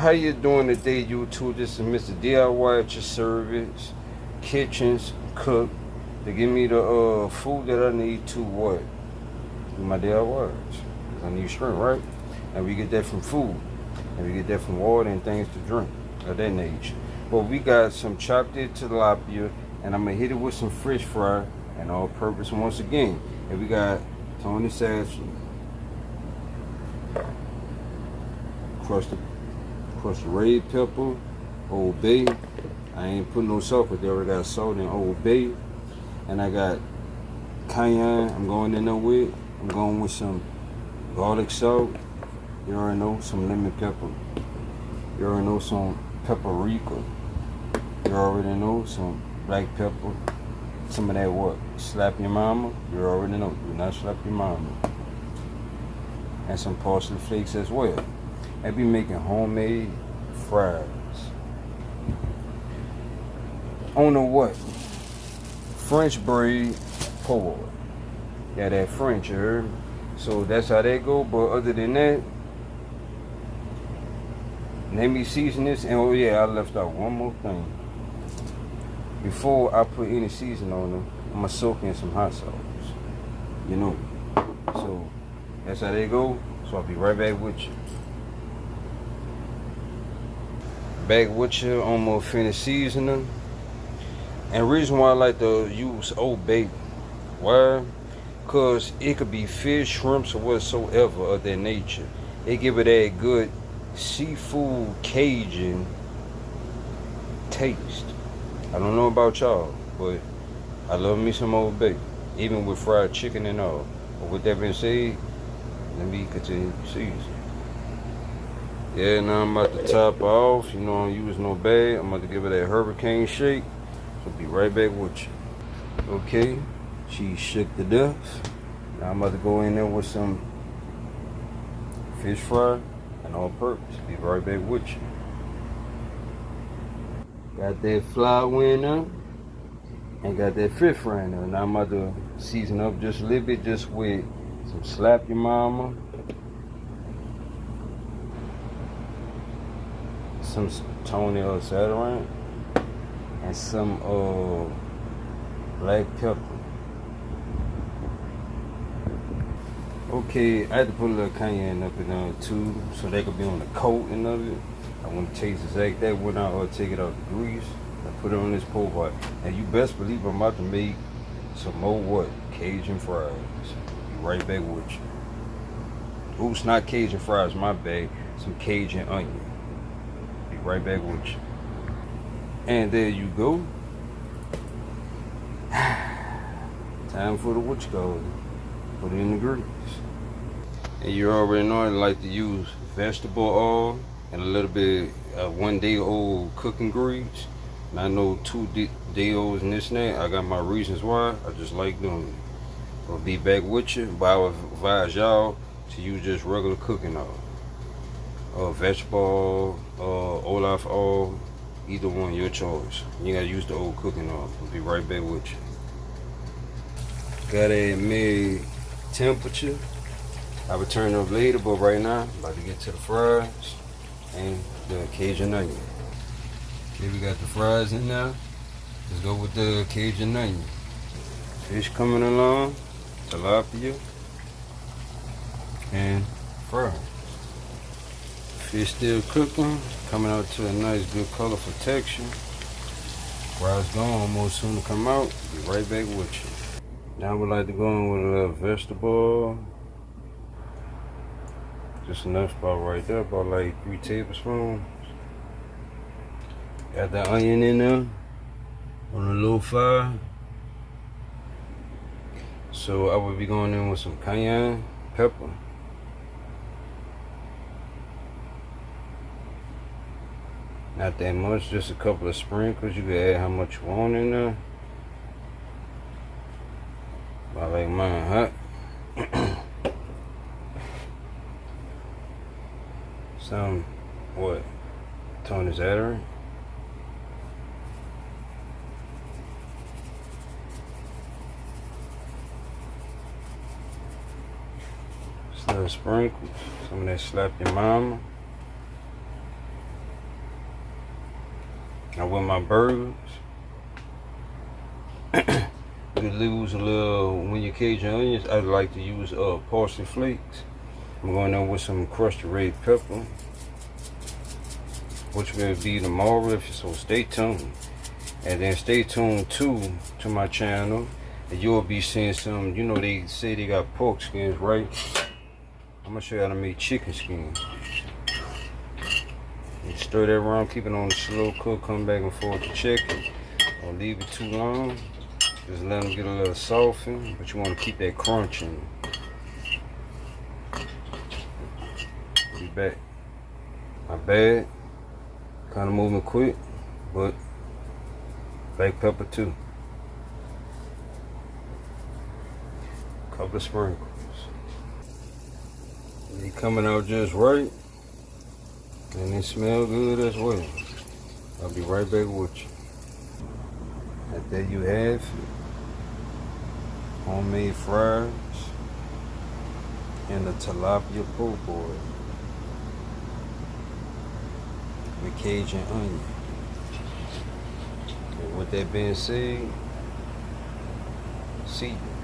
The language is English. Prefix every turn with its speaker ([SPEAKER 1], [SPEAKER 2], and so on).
[SPEAKER 1] how you doing today, YouTube? This is Mr.diyatyuhservice, kitchens, cook, to give me the food that I need to what? Do my DIYs. I need strength, right? And we get that from food. And we get that from water and things to drink of that nature. But we got some chopped tilapia, and I'm gonna hit it with some fish fry and all purpose once again. And we got Tony Sassy, crushed red pepper, Old Bay. I ain't putting no salt, but they already got salt and Old Bay. And I got cayenne. I'm going in there with. I'm going with some garlic salt. You already know, some lemon pepper. You already know, some paprika. You already know, some black pepper. Some of that what? Slap your mama. You already know. Do not slap your mama. And some parsley flakes as well. I be making homemade fries. On the what? French braid poboy. Yeah, that French, you heard? So that's how that go. But other than that, let me season this. And oh yeah, I left out one more thing. Before I put any season on them, I'm gonna soak in some hot sauce. You know. So that's how they go. So I'll be right back with you. Back with you, almost finished seasoning. And reason why I like to use Old Bay, why? Cause it could be fish, shrimps, or whatsoever of that nature. It give it that good seafood Cajun taste. I don't know about y'all, but I love me some Old Bay, even with fried chicken and all. But with that being said, let me continue season. Yeah, now I'm about to top off. You know, I'm using no bag. I'm about to give it that hurricane shake. So be right back with you. Okay, she shook to death. Now I'm about to go in there with some fish fry and all purpose. Be right back with you. Got that flour in there and got that fish fry in there. Now I'm about to season up just a little bit, just with some slap your mama, some Tony Sassy, and some black pepper. Okay, I had to put a little cayenne up in there too, so they could be on the coating of it. I want to taste exact that when I take it out the grease. I put it on this poboy, and you best believe I'm about to make some more what? Cajun fries. Be right back with you. Oops, not Cajun fries, my bad. Some Cajun onion. Be right back with you. And there you go. Time for the what you call it. Put it in the grease. And you already know I like to use vegetable oil and a little bit 1 day old cooking grease. And I know 2 day olds and this and that. I got my reasons why. I just like doing it. I'll be back with you, but I would advise y'all to use just regular cooking oil. Vegetable oil, olive oil, either one, your choice. You gotta use the old cooking oil. I'll be right back with you. Got a mid temperature. I will turn it up later, but right now, I'm about to get to the fries and the Cajun onion. Okay, we got the fries in there. Let's go with the Cajun onion. Fish coming along, tilapia, and fries. Fish still cooking, coming out to a nice, good, colorful texture. Fries gone, almost soon to come out. Be right back with you. Now I would like to go in with a little vegetable. Just enough spot right there, about like 3 tablespoons. Got that onion in there on a low fire. So I would be going in with some cayenne pepper. Not that much, just a couple of sprinkles. You can add how much you want in there. I like mine hot. Some what? Tony Sassy. Some sprinkles, some of that slap your mama. with my burgers. You lose a little when you Cajun onions. I like to use parsley flakes. I'm going in with some crushed red pepper, which will be tomorrow. So stay tuned, and then stay tuned too to my channel, and you'll be seeing some. You know they say they got pork skins, right? I'm gonna show you how to make chicken skin. You stir that around, keep it on the slow cook, come back and forth to check it. Don't leave it too long. Just let them get a little softened, but you want to keep that crunch in it. Be back. Not bad. Kind of moving quick, but black pepper too. Couple of sprinkles. They coming out just right, and they smell good as well. I'll be right back with you. And there you have homemade fries and the tilapia poboy with Cajun onion. And with that being said, see you.